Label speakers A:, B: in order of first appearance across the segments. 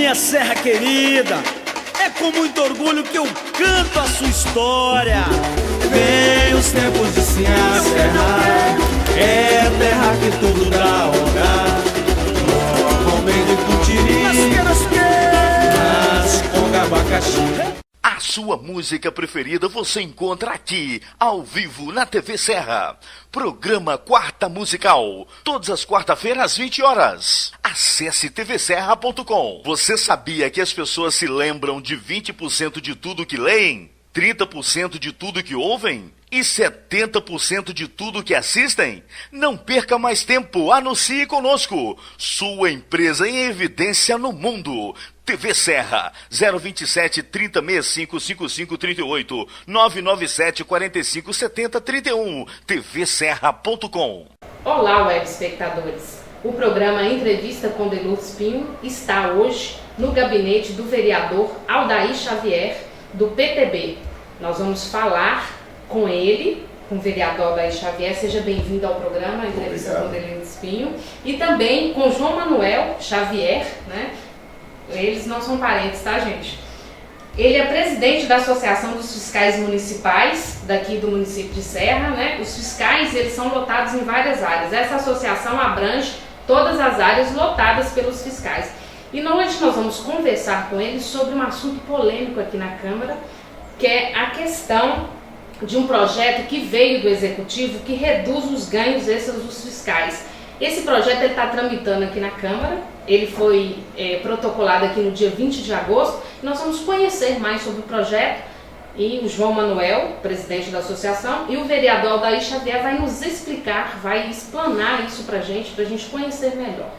A: Minha serra querida, é com muito orgulho que eu canto a sua história.
B: Vem os tempos de se encerrar, é a terra que tudo dá honra. Homem de Putiri, nasce com abacaxi.
C: A sua música preferida você encontra aqui, ao vivo, na TV Serra. Programa Quarta Musical, todas as quarta-feiras às 20 horas. Acesse tvserra.com. Você sabia que as pessoas se lembram de 20% de tudo que leem? 30% de tudo que ouvem? E 70% de tudo que assistem? Não perca mais tempo, anuncie conosco. Sua empresa em evidência no mundo. TV Serra, 027 3065 5538 997 45 70 31, tvserra.com.
D: Olá, web espectadores. O programa Entrevista com Delor Espinho está hoje no gabinete do vereador Aldair Xavier, do PTB. Nós vamos falar com ele, com o vereador Aldair Xavier. Seja bem-vindo ao programa Entrevista com Delor Espinho. E também com João Manuel Xavier, né? Eles não são parentes, tá, gente? Ele é presidente da Associação dos Fiscais Municipais, daqui do município de Serra, né? Os fiscais, eles são lotados em várias áreas. Essa associação abrange todas as áreas lotadas pelos fiscais. E hoje nós vamos conversar com ele sobre um assunto polêmico aqui na Câmara, que é a questão de um projeto que veio do Executivo que reduz os ganhos extras dos fiscais. Esse projeto está tramitando aqui na Câmara, ele foi protocolado aqui no dia 20 de agosto. Nós vamos conhecer mais sobre o projeto e o João Manuel, presidente da associação, e o vereador Aldair Xavier vai nos explicar, vai explanar isso para a gente conhecer melhor.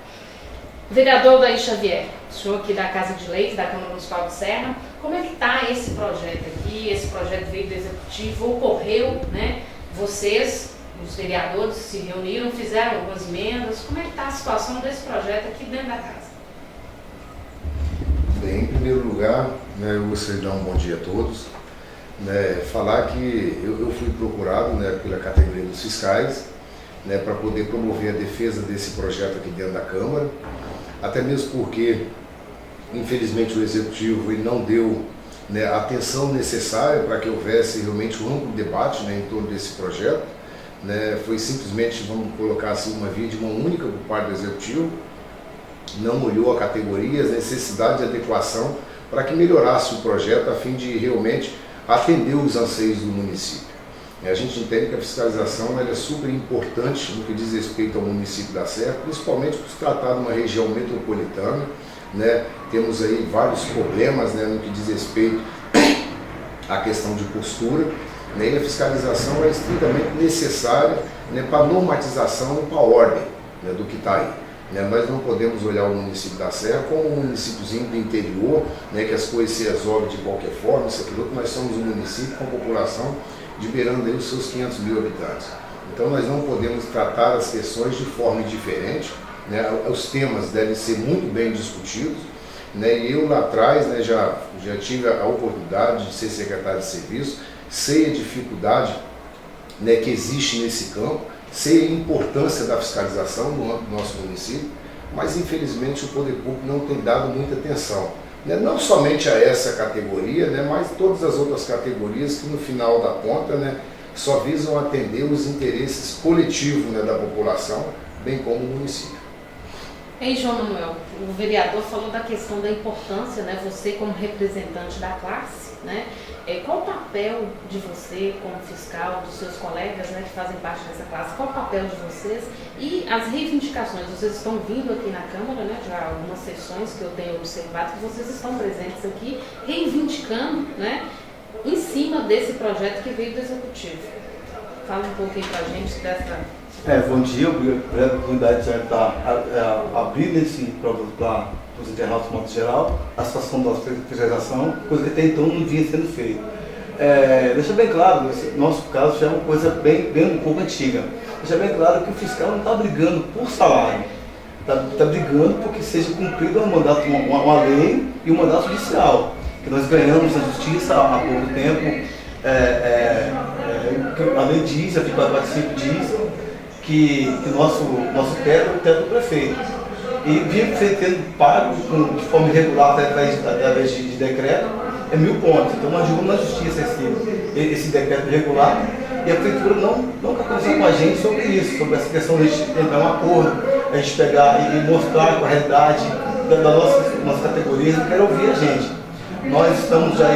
D: Vereador Aldair Xavier, senhor aqui da Casa de Leite, da Câmara Municipal de Serra, como é que está esse projeto aqui? Esse projeto veio do Executivo, ocorreu, né? Vocês, os vereadores, se reuniram, fizeram algumas emendas. Como é que está a situação desse projeto aqui dentro da casa?
E: Bem, em primeiro lugar, né, eu gostaria de dar um bom dia a todos. Né, falar que eu fui procurado, né, pela categoria dos fiscais, né, para poder promover a defesa desse projeto aqui dentro da Câmara, até mesmo porque, infelizmente, o Executivo ele não deu, né, a atenção necessária para que houvesse realmente um amplo debate, né, em torno desse projeto. Né, foi simplesmente, vamos colocar assim, uma via de mão única por parte do Executivo, não olhou a categoria, as necessidades de adequação para que melhorasse o projeto a fim de realmente atender os anseios do município. A gente entende que a fiscalização ela é super importante no que diz respeito ao município da Serra, principalmente por se tratar de uma região metropolitana, né? Temos aí vários problemas, né, no que diz respeito à questão de postura, né? E a fiscalização é estritamente necessária, né, para a normatização e para a ordem, né, do que está aí. Né? Nós não podemos olhar o município da Serra como um municípiozinho do interior, né, que as coisas se resolvem de qualquer forma, isso aqui, nós somos um município com população de beirando aí os seus 500 mil habitantes. Então nós não podemos tratar as questões de forma diferente, né? Os temas devem ser muito bem discutidos, né? E eu lá atrás, né, já tive a oportunidade de ser secretário de serviço, sei a dificuldade, né, que existe nesse campo, sei a importância da fiscalização no nosso município, mas infelizmente o poder público não tem dado muita atenção. Não somente a essa categoria, né, mas todas as outras categorias que no final da conta, né, só visam atender os interesses coletivos, né, da população, bem como o município.
D: Ei, João Manuel, o vereador falou da questão da importância, né, você como representante da classe, né, qual o papel de você como fiscal, dos seus colegas, né, que fazem parte dessa classe, qual o papel de vocês e as reivindicações? Vocês estão vindo aqui na Câmara, né, já algumas sessões que eu tenho observado, que vocês estão presentes aqui, reivindicando, né, em cima desse projeto que veio do Executivo. Fala um pouquinho pra gente dessa...
F: Bom dia, obrigado pela oportunidade de estar abrindo esse programa para os internautas de modo geral, a situação da fiscalização, coisa que até então não vinha sendo feita. Deixa bem claro, esse nosso caso já é uma coisa bem um pouco antiga. Deixa bem claro que o fiscal não está brigando por salário, está brigando porque seja cumprido uma lei e um mandato judicial, que nós ganhamos na justiça há pouco tempo. A lei diz, a FIPA participa diz, que nosso teto é o teto do prefeito. e vinha sendo pago de forma irregular através de decreto, é 1.000 pontos. Então nós jogamos na justiça esse decreto irregular e a prefeitura nunca conversou com a gente sobre isso, sobre essa questão de a gente entrar um acordo, a gente pegar e mostrar a realidade da nossa categoria, que quer ouvir a gente. Nós estamos já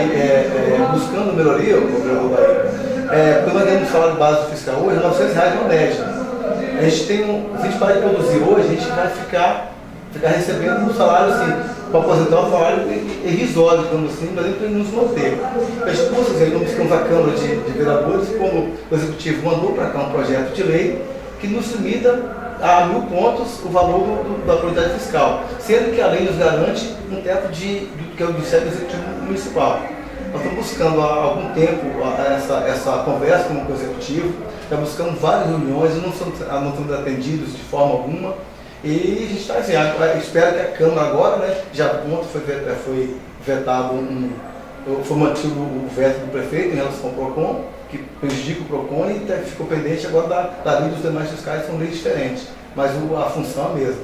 F: buscando melhoria, o governador Bahia. Quando nós ganhamos o salário básico fiscal hoje, é R$900 na média. A gente se a gente parar de produzir hoje, a gente vai ficar recebendo um salário assim, para aposentar um salário irrisório, digamos assim, mas para nos manter. A gente buscamos a Câmara de Vereadores, como o Executivo mandou para cá um projeto de lei que nos limita a 1.000 pontos o valor da autoridade fiscal, sendo que a lei nos garante um teto que é o do Executivo Municipal. Nós estamos buscando há algum tempo essa conversa com o Executivo, estamos buscando várias reuniões e não somos atendidos de forma alguma. E a gente está assim, espero que a Câmara agora, né, já ontem foi vetado foi mantido o veto do prefeito em relação ao PROCON, que prejudica o PROCON e ficou pendente agora da lei dos demais fiscais, são leis diferentes, mas a função é a mesma.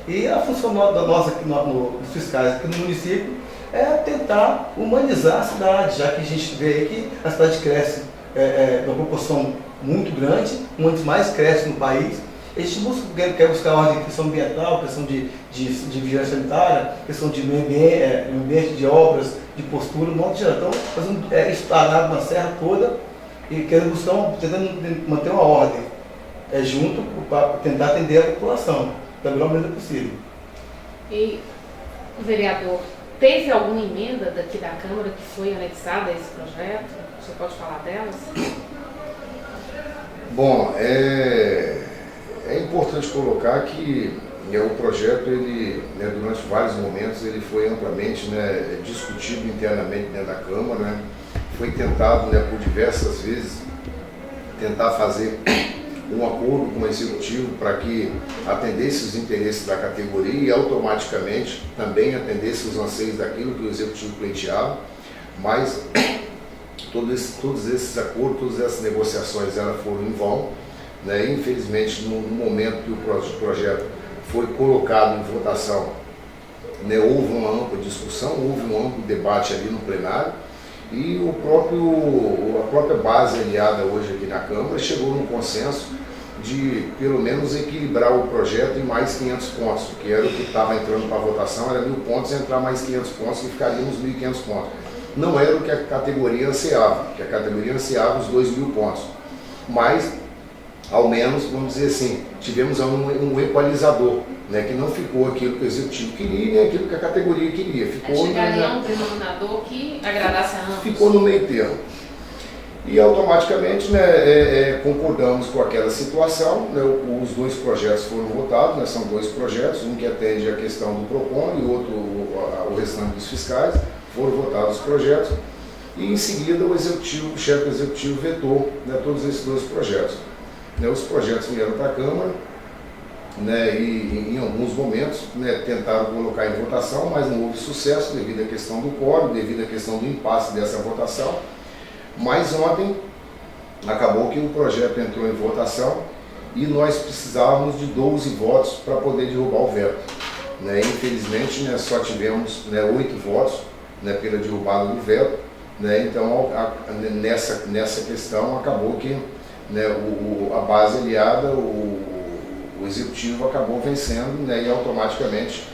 F: E a função da nossa aqui dos fiscais aqui no município é tentar humanizar a cidade, já que a gente vê aí que a cidade cresce numa proporção muito grande, uma das mais cresce no país. A gente quer buscar ordem de questão ambiental, questão de vigilância sanitária, questão de meio ambiente, de obras, de postura, no modo geral. Então, fazendo espalhado na serra toda e tentando manter uma ordem junto para tentar atender a população da melhor maneira possível.
D: E o vereador, teve alguma emenda daqui da Câmara que foi anexada a esse projeto? Você pode falar delas?
E: Bom, é importante colocar que o projeto, durante vários momentos, ele foi amplamente discutido internamente dentro da Câmara. Foi tentado por diversas vezes tentar fazer um acordo com o Executivo para que atendesse os interesses da categoria e automaticamente também atendesse os anseios daquilo que o Executivo pleiteava, mas todos esses acordos, todas essas negociações elas foram em vão. Infelizmente, no momento que o projeto foi colocado em votação, houve uma ampla discussão, houve um amplo debate ali no plenário e a própria base aliada hoje aqui na Câmara chegou num consenso de pelo menos equilibrar o projeto em mais 500 pontos, que era o que estava entrando para a votação, era 1.000 pontos, entrar mais 500 pontos e ficaríamos 1.500 pontos. Não era o que a categoria ansiava, que a categoria ansiava os 2.000 pontos, mas ao menos, vamos dizer assim, tivemos um equalizador, que não ficou aquilo que o Executivo queria, nem aquilo que a categoria queria.
D: Chegaria a um denominador que agradasse a ambos.
E: Ficou no meio termo. E automaticamente concordamos com aquela situação, os dois projetos foram votados, são dois projetos, um que atende a questão do PROCON e outro o restante dos fiscais, foram votados os projetos e em seguida o chefe do Executivo vetou todos esses dois projetos. Os projetos vieram para a Câmara e em alguns momentos tentaram colocar em votação, mas não houve sucesso devido à questão do quórum, devido à questão do impasse dessa votação. Mas ontem acabou que o projeto entrou em votação e nós precisávamos de 12 votos para poder derrubar o veto. Infelizmente só tivemos 8 votos pela derrubada do veto. Então nessa questão acabou que a base aliada, o Executivo acabou vencendo e automaticamente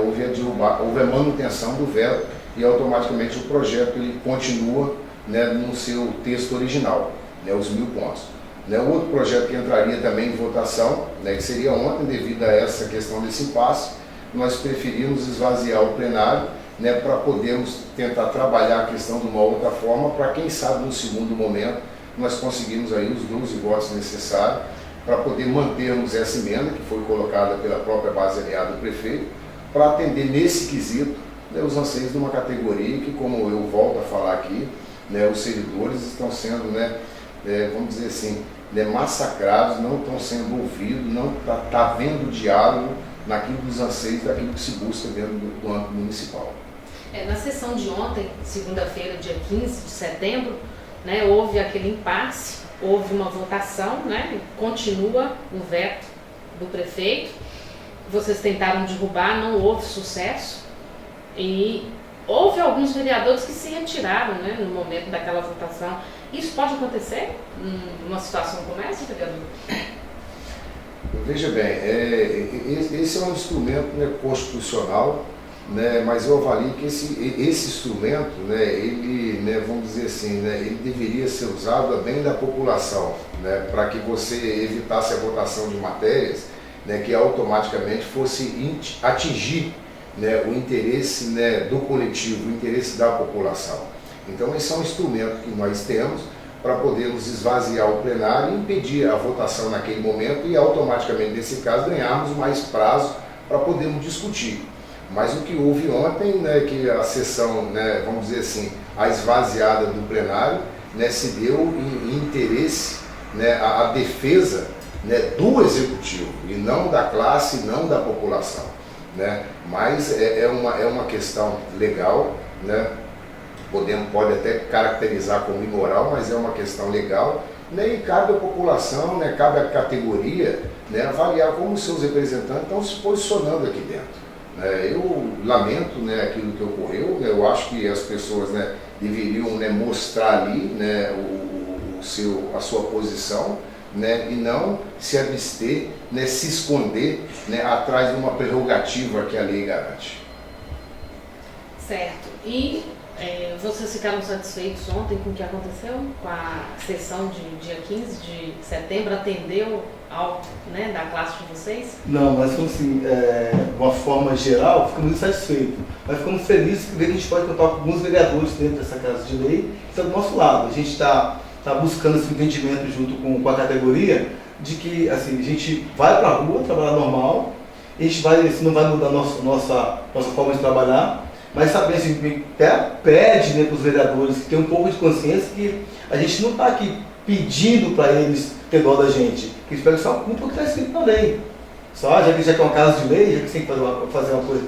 E: houve a manutenção do veto e automaticamente o projeto ele continua no seu texto original, os 1.000 pontos. O outro projeto que entraria também em votação, que seria ontem, devido a essa questão desse impasse, nós preferimos esvaziar o plenário para podermos tentar trabalhar a questão de uma outra forma, para quem sabe no segundo momento nós conseguimos aí os 12 votos necessários para poder mantermos essa emenda que foi colocada pela própria base aliada do prefeito, para atender nesse quesito os anseios de uma categoria que, como eu volto a falar aqui, os servidores estão sendo, vamos dizer assim, massacrados, não estão sendo ouvidos, não está havendo diálogo naquilo dos anseios, daquilo que se busca dentro do âmbito municipal.
D: Na sessão de ontem, segunda-feira, dia 15 de setembro, houve aquele impasse, houve uma votação, continua o veto do prefeito vocês tentaram derrubar, não houve sucesso e houve alguns vereadores que se retiraram, né, no momento daquela votação. Isso pode acontecer numa situação como essa, vereador?
E: Veja bem, esse é um instrumento, né, constitucional, né, mas eu avalio que esse instrumento, né, ele, né, vamos dizer assim, né, ele deveria ser usado a bem da população, né, para que você evitasse a votação de matérias, né, que automaticamente fosse atingir, né, o interesse, né, do coletivo, o interesse da população. Então esse é um instrumento que nós temos para podermos esvaziar o plenário e impedir a votação naquele momento e automaticamente, nesse caso, ganharmos mais prazo para podermos discutir. Mas o que houve ontem, né, que a sessão, né, vamos dizer assim, a esvaziada do plenário, né, se deu em interesse, né, a defesa, né, do executivo e não da classe, não da população, né? Mas é uma questão legal, né? Pode até caracterizar como imoral, mas é uma questão legal, né? E cabe à população, né, cabe à categoria, né, avaliar como os seus representantes estão se posicionando aqui dentro. Eu lamento, né, aquilo que ocorreu, né, eu acho que as pessoas, né, deveriam, né, mostrar ali, né, a sua posição, né, e não se abster, né, se esconder, né, atrás de uma prerrogativa que a lei garante.
D: Certo. E vocês ficaram satisfeitos ontem com o que aconteceu? Com a sessão de dia 15 de setembro? Atendeu ao, né, da classe de vocês?
F: Não, mas assim, de uma forma geral, ficamos muito satisfeitos. Mas ficamos felizes que a gente pode contar com alguns vereadores dentro dessa casa de lei que estão do nosso lado. A gente está buscando esse entendimento junto com a categoria de que assim, a gente vai para a rua trabalhar normal, a gente não vai mudar nossa forma de trabalhar, mas sabe, a gente até pede, né, para os vereadores que tenham um pouco de consciência que a gente não está aqui pedindo para eles ter dó da gente, que eles pegam só cumprir o que está escrito na lei. Só, já que é um caso de lei, já que tem que fazer uma coisa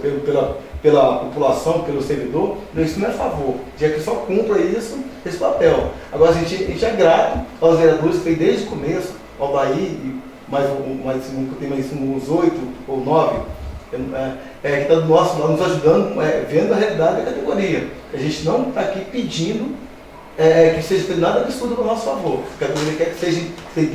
F: pela população, pelo servidor, isso não é a favor, já que só cumpra esse papel. Agora a gente é grato aos vereadores que desde o começo, ao Bahia, mais tem mais uns 8 ou 9, que está do nosso lado nos ajudando, vendo a realidade da categoria. A gente não está aqui pedindo que seja feito nada absurdo a nosso favor. A categoria quer que seja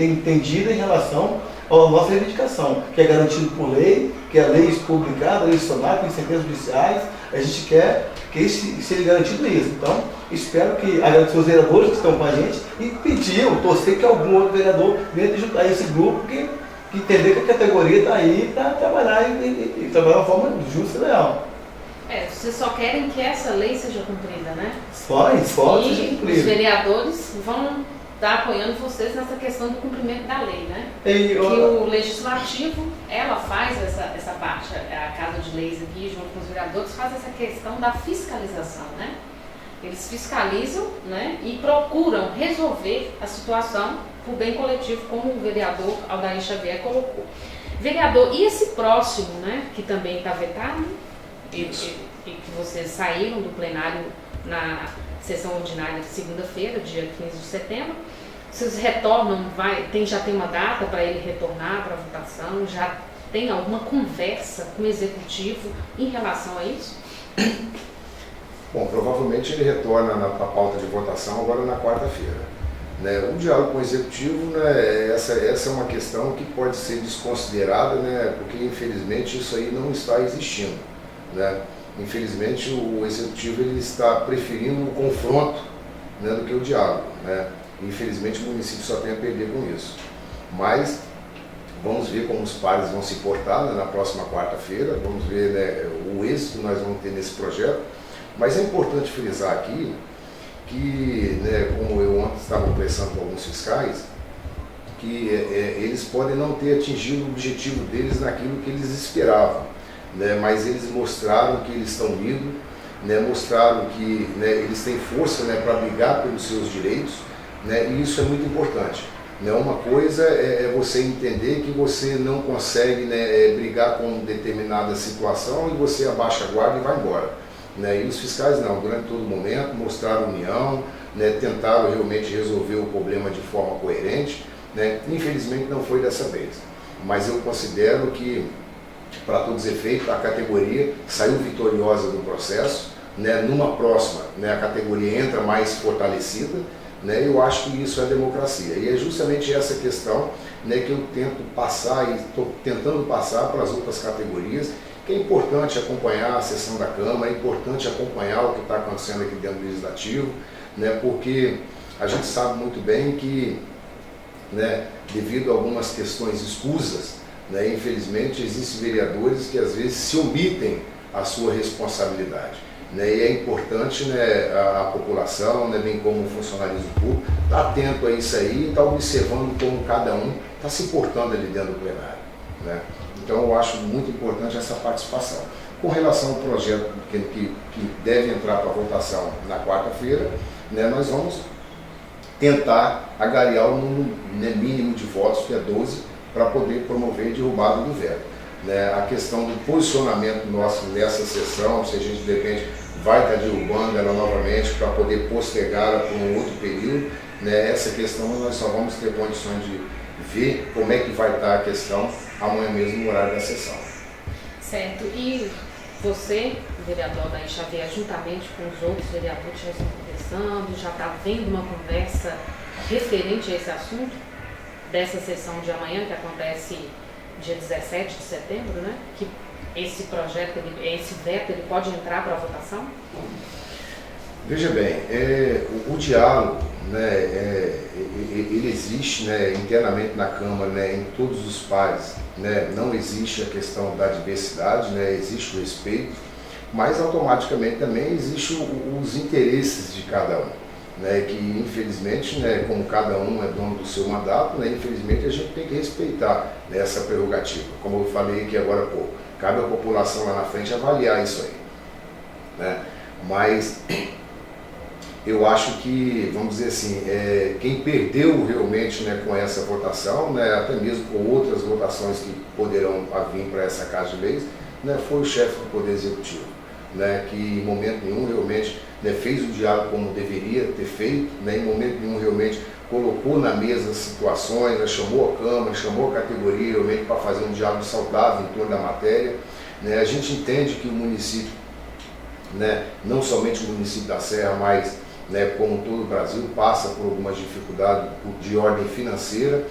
F: entendida em relação à nossa reivindicação, que é garantido por lei, que é lei publicada, lei sonada, tem sentenças judiciais. A gente quer que isso seja garantido isso. Então, espero que agradecer os vereadores que estão com a gente e pedir, torcer que algum outro vereador venha juntar esse grupo que entender que a categoria está aí para trabalhar e trabalhar de uma forma justa e leal.
D: Vocês só querem que essa lei seja cumprida, né?
F: Só seja cumprida.
D: Os vereadores vão estar apoiando vocês nessa questão do cumprimento da lei, né? Que o legislativo, ela faz essa parte, a Casa de Leis aqui, junto com os vereadores, faz essa questão da fiscalização, né? Eles fiscalizam, né, e procuram resolver a situação por bem coletivo, como o vereador Aldair Xavier colocou. Vereador, e esse próximo, né, que também está vetado, e que vocês saíram do plenário na sessão ordinária de segunda-feira, dia 15 de setembro, vocês retornam, já tem uma data para ele retornar para a votação, já tem alguma conversa com o executivo em relação a isso?
E: Bom, provavelmente ele retorna na pauta de votação agora na quarta-feira. Né? O diálogo com o executivo, né, essa é uma questão que pode ser desconsiderada, né, porque infelizmente isso aí não está existindo. Né? Infelizmente o executivo ele está preferindo o confronto, né, do que o diálogo. Né? Infelizmente o município só tem a perder com isso. Mas vamos ver como os pares vão se portar, né, na próxima quarta-feira, vamos ver, né, o êxito que nós vamos ter nesse projeto. Mas é importante frisar aqui que, né, como eu ontem estava conversando com alguns fiscais, que eles podem não ter atingido o objetivo deles naquilo que eles esperavam, né, mas eles mostraram que eles estão unidos, né, mostraram que, né, eles têm força, né, para brigar pelos seus direitos, né, e isso é muito importante. Né, uma coisa é você entender que você não consegue, né, brigar com determinada situação e você abaixa a guarda e vai embora. Né, e os fiscais não, durante todo o momento mostraram união, né, tentaram realmente resolver o problema de forma coerente, né, infelizmente não foi dessa vez, mas eu considero que para todos os efeitos, a categoria saiu vitoriosa do processo, né? Numa próxima, né, a categoria entra mais fortalecida, né? Eu acho que isso é democracia, e é justamente essa questão, né, que eu tento passar e estou tentando passar para as outras categorias, que é importante acompanhar a sessão da Câmara, é importante acompanhar o que está acontecendo aqui dentro do Legislativo, né, porque a gente sabe muito bem que, né, devido a algumas questões escusas, né, infelizmente existem vereadores que às vezes se omitem a sua responsabilidade, né, e é importante, né, a população, né, bem como o funcionalismo público, estar atento a isso aí e estar observando como cada um está se portando ali dentro do plenário, né. Então eu acho muito importante essa participação. Com relação ao projeto que deve entrar para votação na quarta-feira, né, nós vamos tentar agariar o número, né, mínimo de votos, que é 12, para poder promover a derrubada do veto. Né, a questão do posicionamento nosso nessa sessão, se a gente de repente vai estar derrubando ela novamente para poder postergá-la por um outro período, né, essa questão nós só vamos ter condições de ver como é que vai estar a questão amanhã mesmo no horário da sessão.
D: Certo. E você, vereador Aldair Xavier, juntamente com os outros vereadores, já estão conversando, já está havendo uma conversa referente a esse assunto dessa sessão de amanhã, que acontece dia 17 de setembro, né? Que esse projeto, esse veto, ele pode entrar para a votação?
E: Veja bem, o diálogo, né, ele existe, né, internamente na Câmara, né, em todos os pares, né, não existe a questão da diversidade, né, existe o respeito, mas automaticamente também existem os interesses de cada um, né, que infelizmente, né, como cada um é dono do seu mandato, né, infelizmente a gente tem que respeitar, né, essa prerrogativa. Como eu falei aqui agora há pouco, cabe à população lá na frente avaliar isso aí, né, mas eu acho que, vamos dizer assim, quem perdeu realmente, né, com essa votação, né, até mesmo com outras votações que poderão vir para essa Casa de Leis, né, foi o chefe do Poder Executivo, né, que em momento nenhum realmente, né, fez o diálogo como deveria ter feito, né, em momento nenhum realmente colocou na mesa situações, né, chamou a Câmara, chamou a categoria realmente para fazer um diálogo saudável em torno da matéria. Né, a gente entende que o município, né, não somente o município da Serra, mas, né, como todo o Brasil, passa por algumas dificuldades de ordem financeira,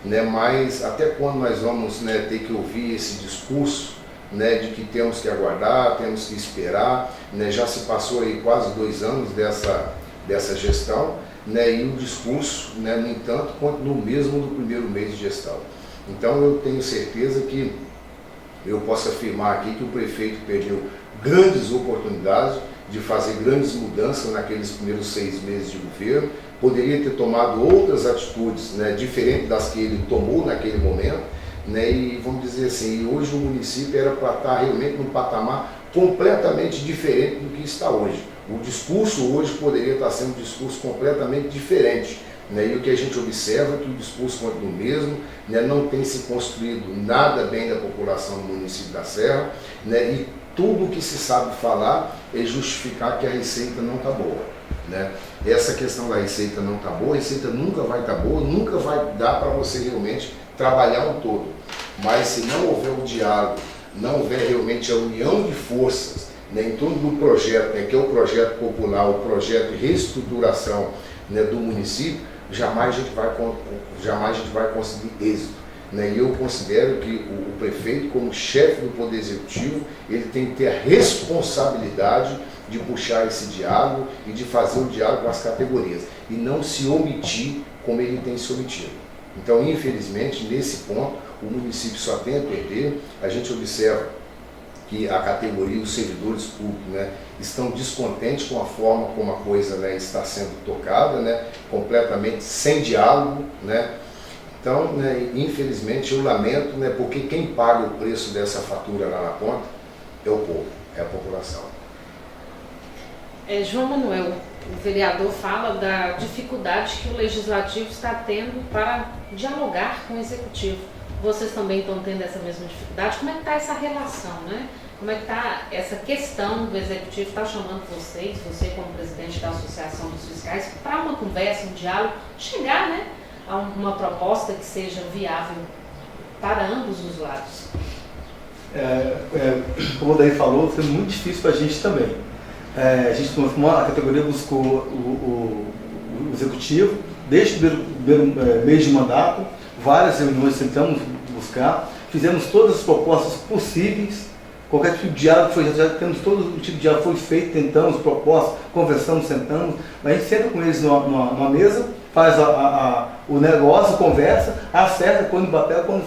E: né, mas até quando nós vamos, né, ter que ouvir esse discurso, né, de que temos que aguardar, temos que esperar, né, já se passou aí quase 2 anos dessa gestão, né, e o discurso, né, no entanto, continua o mesmo do primeiro mês de gestão. Então eu tenho certeza que eu posso afirmar aqui que o prefeito perdeu grandes oportunidades de fazer grandes mudanças naqueles primeiros 6 meses de governo, poderia ter tomado outras atitudes, né, diferentes das que ele tomou naquele momento, né, e vamos dizer assim, hoje o município era para estar realmente num patamar completamente diferente do que está hoje. O discurso hoje poderia estar sendo um discurso completamente diferente, né, e o que a gente observa é que o discurso continua o mesmo, né, não tem se construído nada bem da população do município da Serra, né, e tudo o que se sabe falar é justificar que a receita não está boa. Né? Essa questão da receita não está boa, a receita nunca vai estar boa, nunca vai dar para você realmente trabalhar um todo. Mas se não houver o diálogo, não houver realmente a união de forças, né, em torno do projeto, né, que é o projeto popular, o projeto de reestruturação, né, do município, jamais a gente vai conseguir êxito. Né, e eu considero que o prefeito, como chefe do Poder Executivo, ele tem que ter a responsabilidade de puxar esse diálogo e de fazer o diálogo com as categorias, e não se omitir como ele tem se omitido. Então, infelizmente, nesse ponto, o município só tem a perder. A gente observa que a categoria, os servidores públicos, né, estão descontentes com a forma como a coisa, né, está sendo tocada, né, completamente sem diálogo, né. Então, né, infelizmente, eu lamento, né, porque quem paga o preço dessa fatura lá na ponta é o povo, é a população.
D: João Manuel, o vereador fala da dificuldade que o Legislativo está tendo para dialogar com o Executivo. Vocês também estão tendo essa mesma dificuldade? Como é que está essa relação, né? Como é que está essa questão do Executivo está chamando vocês, você como presidente da Associação dos Fiscais, para uma conversa, um diálogo, chegar, né, a uma proposta que seja viável para ambos os lados?
F: como o Daí falou, foi muito difícil para a gente também. A categoria buscou o executivo, desde o primeiro mês de mandato, várias reuniões tentamos buscar, fizemos todas as propostas possíveis, qualquer tipo de diálogo foi, já temos todo tipo de diálogo foi feito, tentamos, propostas, conversamos, sentamos, a gente senta com eles numa mesa, faz o negócio, conversa, acerta quando papel, quando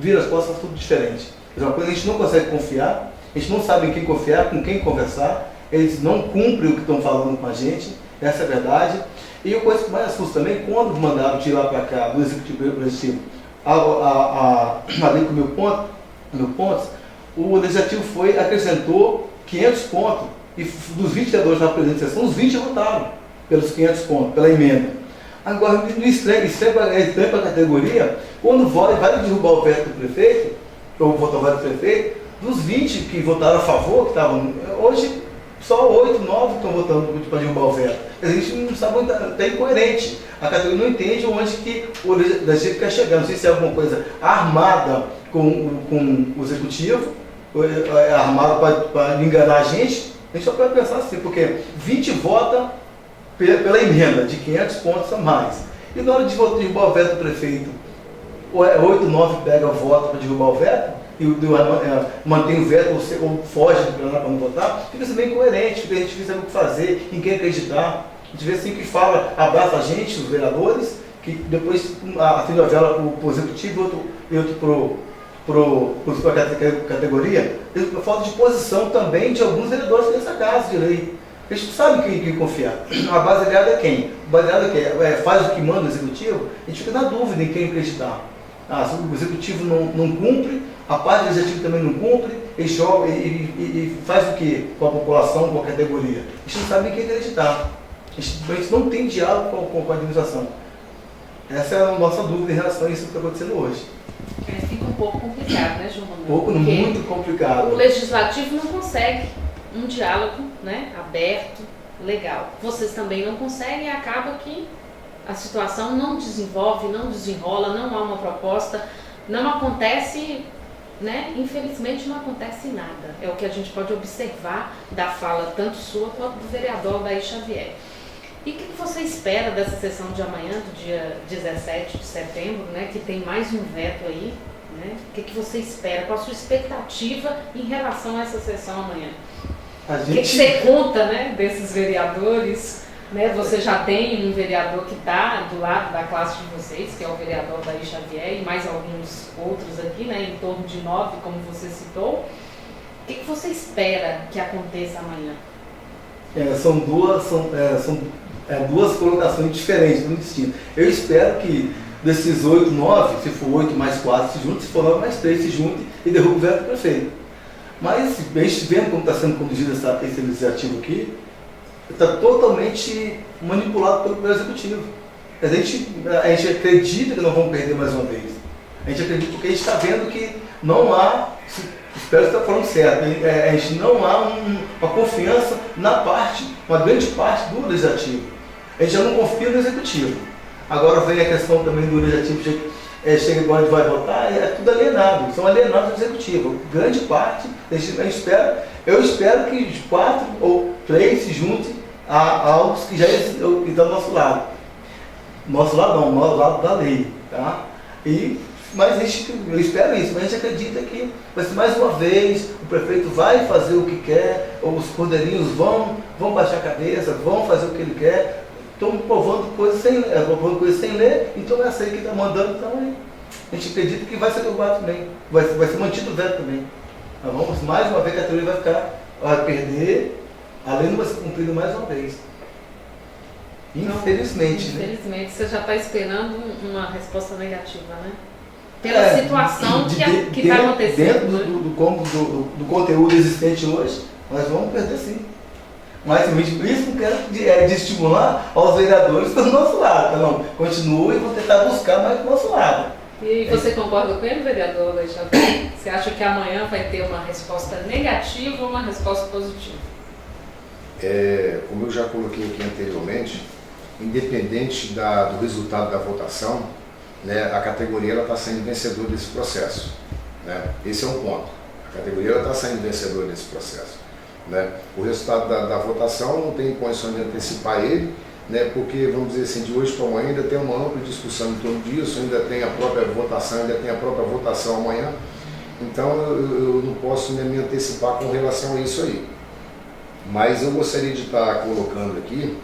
F: vira as costas, faz tudo diferente. É uma coisa que a gente não consegue confiar, a gente não sabe em quem confiar, com quem conversar, eles não cumprem o que estão falando com a gente, essa é a verdade. E a coisa que mais assusta também, quando mandaram tirar para cá do executivo a lei com 1.000 pontos, o legislativo acrescentou 500 pontos, e dos 20 vereadores na presente sessão, os 20 votaram pelos 500 pontos, pela emenda. Agora, no estranho para a categoria, quando vai derrubar o veto do prefeito, ou votar o veto do prefeito, dos 20 que votaram a favor, que estavam hoje, só 8, 9 estão votando para derrubar o veto. A gente não sabe, está incoerente. A categoria não entende onde que o legislativo quer chegar. Não sei se é alguma coisa armada com o executivo, armado para enganar a gente só pode pensar assim, porque 20 vota pela emenda de 500 pontos a mais. E na hora de derrubar o veto do prefeito, 8, 9 pega o voto para derrubar o veto, e mantém o veto ou foge do plenário para não votar, fica assim bem coerente, fica a gente fica o que fazer, em quem acreditar. A gente vê assim que fala, abraça a gente, os vereadores, que depois atende a vela para o executivo e outro para a categoria, falta de posição também de alguns vereadores dessa casa de lei. A gente não sabe em quem confiar. A base aliada é quem? A base aliada é quem? Faz o que manda o executivo, a gente fica na dúvida em quem acreditar. O executivo não cumpre, a parte do legislativo também não cumpre, ele joga e faz o que com a população, com a categoria? A gente não sabe em quem acreditar. A gente não tem diálogo com a administração. Essa é a nossa dúvida em relação a isso que está acontecendo hoje.
D: Fica um pouco complicado, né, João Manuel?
F: Muito complicado.
D: O legislativo não consegue um diálogo, né, aberto, legal. Vocês também não conseguem e acaba que a situação não desenvolve, não desenrola, não há uma proposta, não acontece, né? Infelizmente não acontece nada. É o que a gente pode observar da fala tanto sua quanto do vereador Daí Xavier. E o que você espera dessa sessão de amanhã, do dia 17 de setembro, né, que tem mais um veto aí, né? O que você espera? Qual a sua expectativa em relação a essa sessão amanhã? O que você conta, né, desses vereadores? Né? Você já tem um vereador que está do lado da classe de vocês, que é o vereador Daí Xavier, e mais alguns outros aqui, né, em torno de 9, como você citou. O que você espera que aconteça amanhã?
F: São duas colocações diferentes, muito distintas. Eu espero que desses 8, 9, se for 8 mais 4 se juntem, se for 9 mais 3 se juntem e derrube o veto do prefeito. Mas a gente vendo como está sendo conduzido esse legislativo aqui, está totalmente manipulado pelo executivo. A gente acredita que não vamos perder mais uma vez. A gente acredita porque a gente está vendo que não há, espero que está falando certo, a gente não há uma confiança uma grande parte do legislativo. A gente já não confia no executivo. Agora vem a questão também do legislativo, chega agora e vai votar, é tudo alienado, são alienados do executivo. Grande parte, eu espero que de 4 ou 3 se juntem a algo que já estão do nosso lado. Nosso lado não, nosso lado da lei. Tá? Mas eu espero isso, mas a gente acredita que vai ser mais uma vez, o prefeito vai fazer o que quer, os cordeirinhos vão baixar a cabeça, vão fazer o que ele quer, estão provando coisas sem ler, então é essa aí que está mandando, então a gente acredita que vai ser derrubado também, vai ser mantido o veto também. Então, vamos mais uma vez que a teoria vai perder, a lei não vai ser cumprida mais uma vez. Infelizmente.
D: Infelizmente, você já está esperando uma resposta negativa, né? Pela situação que está acontecendo.
F: Dentro do conteúdo existente hoje, nós vamos perder sim. Mas isso não quer de estimular aos vereadores para o nosso lado. Não, continue e vou tentar buscar mais para o nosso lado.
D: E você concorda com ele, vereador Daí Xavier? Você acha que amanhã vai ter uma resposta negativa ou uma resposta positiva?
E: Como eu já coloquei aqui anteriormente, independente do resultado da votação, né, a categoria está sendo vencedora desse processo. Né? Esse é um ponto. A categoria está saindo vencedora nesse processo. Né? O resultado da votação não tem condição de antecipar ele, né? Porque, vamos dizer assim, de hoje para amanhã ainda tem uma ampla discussão em torno disso, ainda tem a própria votação amanhã. Então eu não posso me antecipar com relação a isso aí. Mas eu gostaria de estar colocando aqui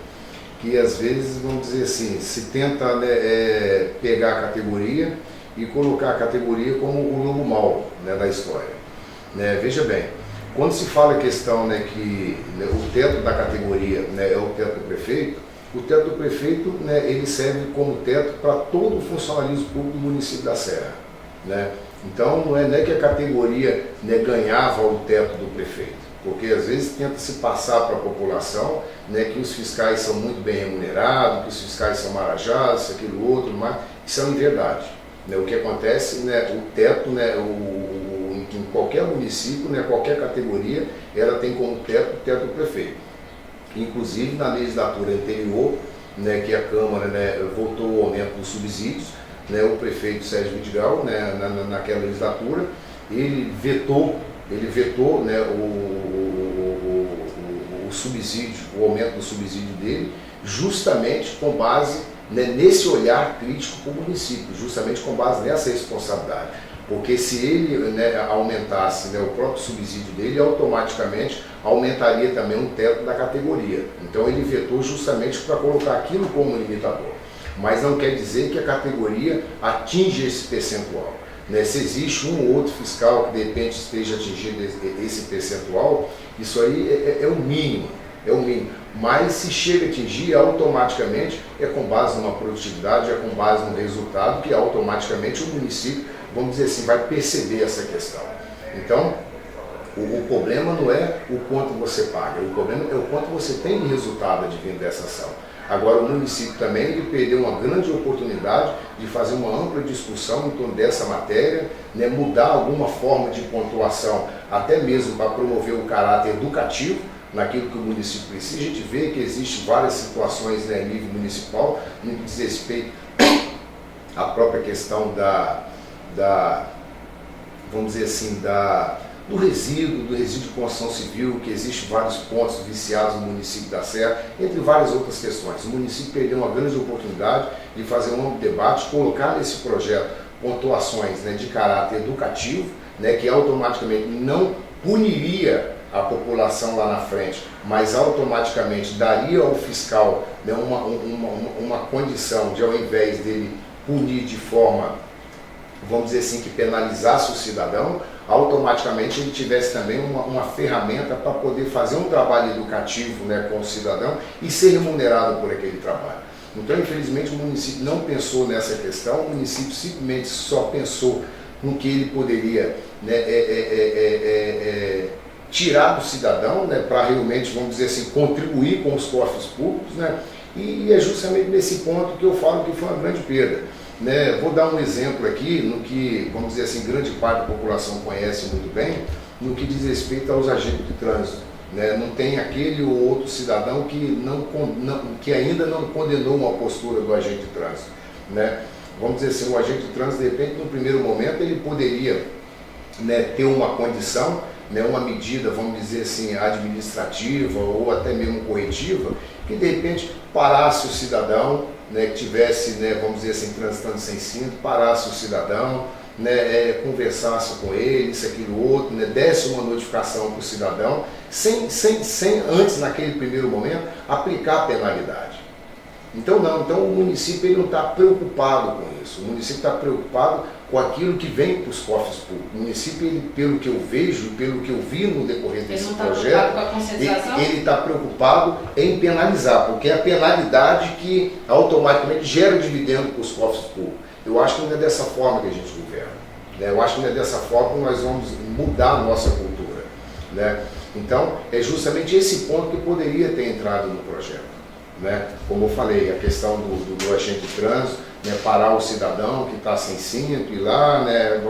E: que às vezes, vamos dizer assim, se tenta, né, pegar a categoria e colocar a categoria como o lobo mau, né, da história. Né? Veja bem, quando se fala a questão, né, que, né, o teto da categoria, né, é o teto do prefeito, o teto do prefeito, né, ele serve como teto para todo o funcionalismo público do município da Serra. Né? Então não é que a categoria, né, ganhava o teto do prefeito, porque às vezes tenta se passar para a população, né, que os fiscais são muito bem remunerados, que os fiscais são marajados, aquilo outro, mas isso é uma inverdade. Né? O que acontece, né, o teto, né, em qualquer município, né, qualquer categoria, ela tem como teto o teto do prefeito. Inclusive na legislatura anterior, né, que a Câmara, né, votou o aumento dos subsídios, né, o prefeito Sérgio Vidigal, né, naquela legislatura, ele vetou, né, o subsídio, o aumento do subsídio dele, justamente com base, né, nesse olhar crítico para o município, justamente com base nessa responsabilidade. Porque se ele, né, aumentasse, né, o próprio subsídio dele, automaticamente aumentaria também o teto da categoria. Então ele vetou justamente para colocar aquilo como limitador. Mas não quer dizer que a categoria atinge esse percentual. Né? Se existe um ou outro fiscal que de repente esteja atingindo esse percentual, isso aí é o mínimo. É o mínimo. Mas se chega a atingir, automaticamente é com base numa produtividade, é com base no resultado, que automaticamente o município, vamos dizer assim, vai perceber essa questão. Então, o problema não é o quanto você paga, o problema é o quanto você tem de resultado advindo dessa ação. Agora, o município também ele perdeu uma grande oportunidade de fazer uma ampla discussão em torno dessa matéria, né, mudar alguma forma de pontuação, até mesmo para promover o caráter educativo naquilo que o município precisa. A gente vê que existem várias situações, né, a nível municipal, no que diz respeito à própria questão vamos dizer assim, do resíduo de construção civil, que existe vários pontos viciados no município da Serra, entre várias outras questões. O município perdeu uma grande oportunidade de fazer um amplo debate, colocar nesse projeto pontuações, né, de caráter educativo, né, que automaticamente não puniria a população lá na frente, mas automaticamente daria ao fiscal, né, uma condição de, ao invés dele punir de forma, vamos dizer assim, que penalizasse o cidadão, automaticamente ele tivesse também uma ferramenta para poder fazer um trabalho educativo, né, com o cidadão e ser remunerado por aquele trabalho. Então, infelizmente, o município não pensou nessa questão, o município simplesmente só pensou no que ele poderia, né, tirar do cidadão, né, para realmente, vamos dizer assim, contribuir com os cofres públicos, né, e é justamente nesse ponto que eu falo que foi uma grande perda. Né, vou dar um exemplo aqui, no que, vamos dizer assim, grande parte da população conhece muito bem, no que diz respeito aos agentes de trânsito. Né, não tem aquele ou outro cidadão que ainda não condenou uma postura do agente de trânsito. Né. Vamos dizer assim, o agente de trânsito, de repente, no primeiro momento, ele poderia, né, ter uma condição, né, uma medida, vamos dizer assim, administrativa ou até mesmo corretiva, que de repente parasse o cidadão, né, que tivesse, né, vamos dizer assim, transitando sem cinto, parasse o cidadão, né, conversasse com ele, isso, aquilo, outro, né, desse uma notificação para o cidadão, sem antes, naquele primeiro momento, aplicar a penalidade. Então o município ele não está preocupado com isso, o município está preocupado com aquilo que vem para os cofres públicos. O município, ele, pelo que eu vejo, pelo que eu vi no decorrer desse projeto, ele está preocupado em penalizar, porque é a penalidade que automaticamente gera dividendo para os cofres públicos. Eu acho que não é dessa forma que a gente governa, né? Eu acho que não é dessa forma que nós vamos mudar a nossa cultura, né? Então, é justamente esse ponto que poderia ter entrado no projeto. Né? Como eu falei, a questão do agente de trânsito, né, parar o cidadão que está sem cinto, ir lá, né,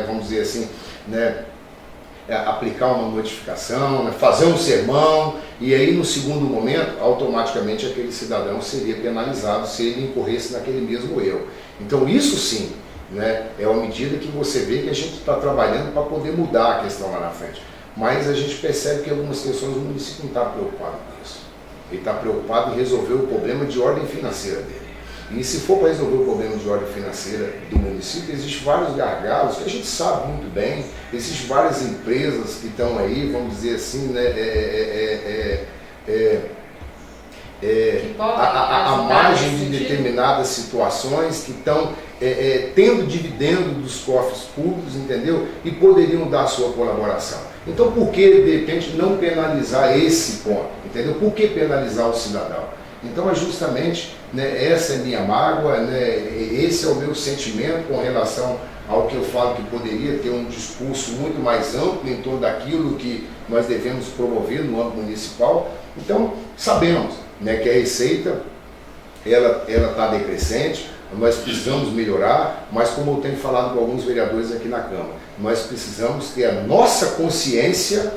E: vamos dizer assim, né, aplicar uma notificação, né, fazer um sermão, e aí no segundo momento, automaticamente aquele cidadão seria penalizado se ele incorresse naquele mesmo erro. Então isso sim, né? É uma medida que você vê que a gente está trabalhando para poder mudar a questão lá na frente. Mas a gente percebe que algumas questões o município não está preocupado com isso. Ele está preocupado em resolver o problema de ordem financeira dele. E se for para resolver o problema de ordem financeira do município, existem vários gargalos que a gente sabe muito bem, existem várias empresas que estão aí, vamos dizer assim, né, a margem de determinadas situações que estão tendo dividendo dos cofres públicos, entendeu? E poderiam dar a sua colaboração. Então, por que, de repente, não penalizar esse ponto? Entendeu? Por que penalizar o cidadão? Então, é justamente, né, essa é minha mágoa, né, esse é o meu sentimento com relação ao que eu falo que poderia ter um discurso muito mais amplo em torno daquilo que nós devemos promover no âmbito municipal. Então, sabemos, né, que a receita ela está decrescente, nós precisamos melhorar, mas como eu tenho falado com alguns vereadores aqui na Câmara, nós precisamos ter a nossa consciência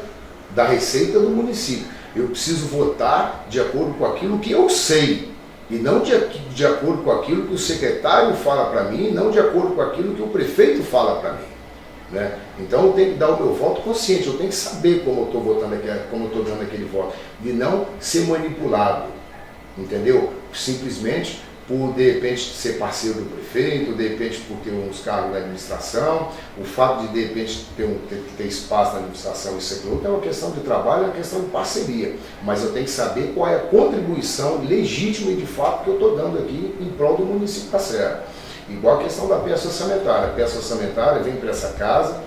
E: da receita do município. Eu preciso votar de acordo com aquilo que eu sei, e não de acordo com aquilo que o secretário fala para mim, não de acordo com aquilo que o prefeito fala para mim. Né? Então eu tenho que dar o meu voto consciente, eu tenho que saber como eu estou votando, como eu estou dando aquele voto, e não ser manipulado, entendeu? Simplesmente por, de repente, ser parceiro do prefeito, de repente por ter uns cargos na administração, o fato de repente, ter espaço na administração, isso aqui é uma questão de trabalho, é uma questão de parceria, mas eu tenho que saber qual é a contribuição legítima e de fato que eu estou dando aqui em prol do município da Serra. Igual a questão da peça orçamentária. A peça orçamentária vem para essa casa,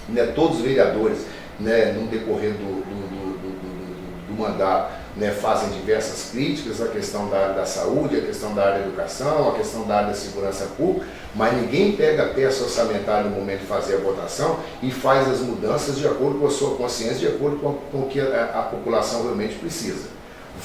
E: né, todos os vereadores, né, no decorrer do mandato, né, fazem diversas críticas, a questão da área da saúde, a questão da área da educação, a questão da área da segurança pública, mas ninguém pega a peça orçamentária no momento de fazer a votação e faz as mudanças de acordo com a sua consciência, de acordo com o que a população realmente precisa.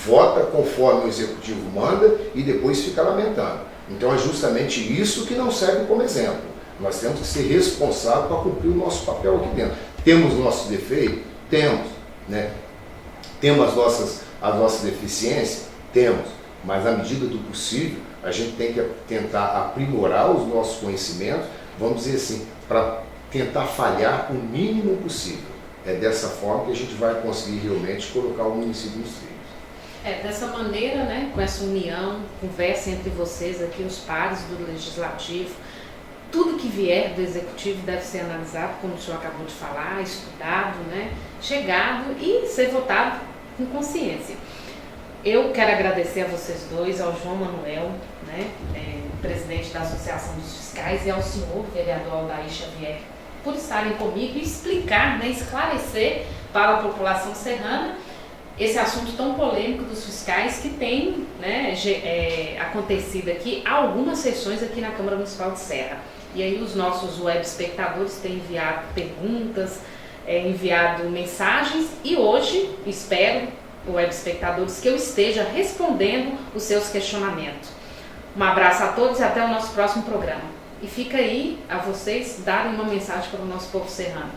E: Vota conforme o executivo manda e depois fica lamentando. Então é justamente isso que não serve como exemplo. Nós temos que ser responsáveis para cumprir o nosso papel aqui dentro. Temos nossos defeitos? Temos, né? Temos as nossas deficiências? Temos, mas na medida do possível a gente tem que tentar aprimorar os nossos conhecimentos, vamos dizer assim, para tentar falhar o mínimo possível. É dessa forma que a gente vai conseguir realmente colocar o município nos trilhos.
D: Dessa maneira, né, com essa união, conversa entre vocês aqui, os pares do Legislativo, tudo que vier do Executivo deve ser analisado, como o senhor acabou de falar, estudado, né, chegado e ser votado com consciência. Eu quero agradecer a vocês dois, ao João Manuel, né, presidente da Associação dos Fiscais, e ao senhor, vereador Aldair Xavier, por estarem comigo e explicar, né, esclarecer para a população serrana esse assunto tão polêmico dos fiscais que tem, né, acontecido aqui, algumas sessões aqui na Câmara Municipal de Serra. E aí os nossos web espectadores têm enviado perguntas, enviado mensagens, e hoje espero, web espectadores, que eu esteja respondendo os seus questionamentos. Um abraço a todos e até o nosso próximo programa. E fica aí a vocês darem uma mensagem para o nosso povo serrano.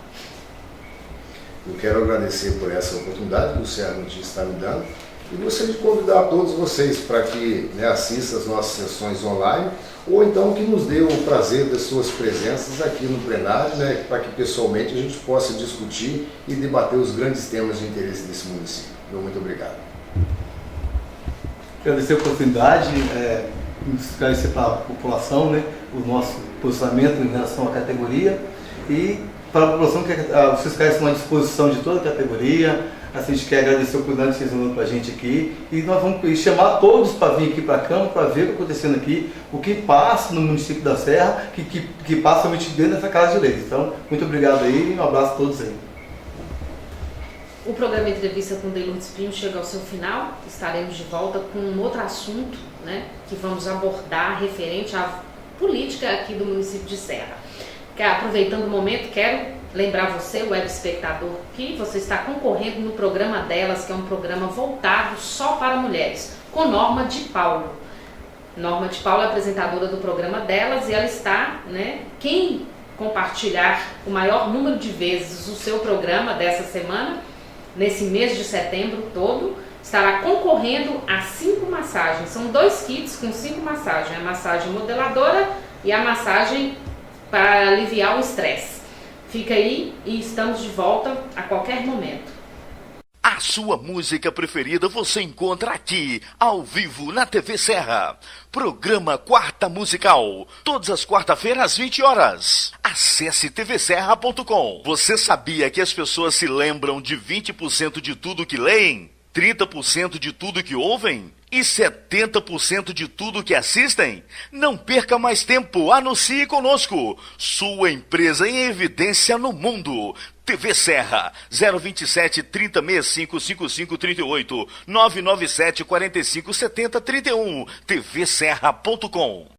E: Eu quero agradecer por essa oportunidade que o Serra Notícias está me dando e gostaria de convidar todos vocês para que, né, assistam as nossas sessões online ou então que nos dê o prazer das suas presenças aqui no plenário, né, para que pessoalmente a gente possa discutir e debater os grandes temas de interesse desse município. Muito obrigado.
F: Agradecer a oportunidade, esclarecer para a população, né, o nosso posicionamento em relação à categoria e para a população que os fiscais estão à disposição de toda a categoria. Assim, a gente quer agradecer a oportunidade que vocês estão dando para a gente aqui e nós vamos chamar todos para vir aqui para a Câmara para ver o que está acontecendo aqui, o que passa no município da Serra, que passa somente dentro dessa Casa de Leis. Então, muito obrigado aí e um abraço a todos aí.
D: O programa Entrevista com Delourdes Pinho chega ao seu final. Estaremos de volta com um outro assunto, né, que vamos abordar referente à política aqui do município de Serra. Aproveitando o momento, quero lembrar você, web espectador, que você está concorrendo no programa Delas, que é um programa voltado só para mulheres, com Norma de Paulo. Norma de Paulo é apresentadora do programa Delas e ela está, né, quem compartilhar o maior número de vezes o seu programa dessa semana, nesse mês de setembro todo, estará concorrendo a 5 massagens. São 2 kits com 5 massagens, a massagem modeladora e a massagem para aliviar o estresse. Fica aí e estamos de volta a qualquer momento.
C: A sua música preferida você encontra aqui, ao vivo, na TV Serra. Programa Quarta Musical, todas as quarta-feiras às 20 horas. Acesse tvserra.com. Você sabia que as pessoas se lembram de 20% de tudo que leem? 30% de tudo que ouvem? E 70% de tudo que assistem? Não perca mais tempo, anuncie conosco. Sua empresa em evidência no mundo. TV Serra, 027 3065 5538 997 45 70 31, tvserra.com.